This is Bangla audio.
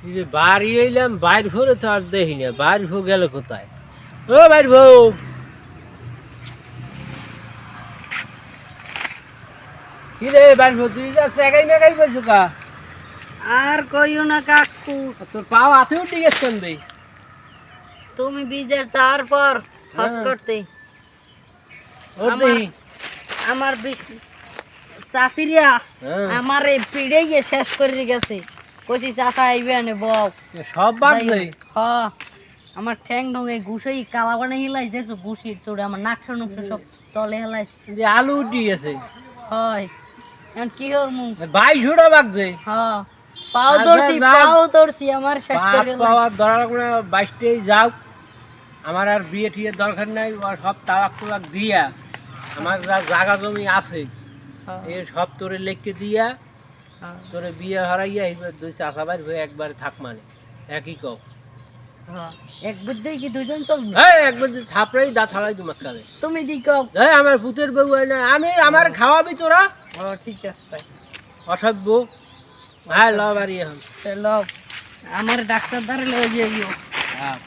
এই যে বাড়ি এলাম, বাইর ভোরে তো আর দেখি না, বাইর ভো গেল কোথায়? ও বাইর ভো, কি রে বাইর ভো, তুই যা সেগাই মেগাই করছো কা? আর কইও না কাকু, তোর পাও হাতে উঠে গেছেন রে। তুমি বিজের যাওয়ার পর খস হ্যাঁ। করতে ও আমার দেহি। আমার চাষিরা হ্যাঁ। আমার এই পিড়ে গিয়ে শেষ করে গেছে। কইছি চাষা আইবে আনে বউ সব বাদ নেই। হ আমার ঠ্যাং ঢঙে ঘুষেই কালা বানে হিলাই দেখছো, ঘুষির চোড়ে আমার নাকশো নুকশো সব তলে হেলাই। যে আলু উঠে গেছে, হয় এখন কি হর মুখ। বাই ঝোড়া বাগছে। হ পাও ধরছি, পাও ধরছি, আমার শেষ বাপ করে পাওয়ার দরকার করে বাইশটাই যাও, আমার আর বিয়ে ঠিয়ে দরকার নাই। আর সব তালাক তুলাক দিয়া আমার যা জাগা জমি আছে এ সব তোরে লিখে দিয়া তোরে বিয়ে হারাইয়া এবার দুই চাষা বাইর হয়ে একবার থাক, মানে একই কও। এক বুদ্ধি কি দুজন চলবে? হ্যাঁ, একবার যদি থাপড়াই দা থালাই তোমার কাছে। তুমি দি কও। হ্যাঁ, আমার ভূতের বউ হয় না, আমি আমার খাওয়াবি তোরা? ও ঠিক আছে তাই। অসভ্য। হ্যাঁ, ল বাড়ি এখন। চলো আমার ডাক্তার ধারে লয়ে যাইও। হ্যাঁ।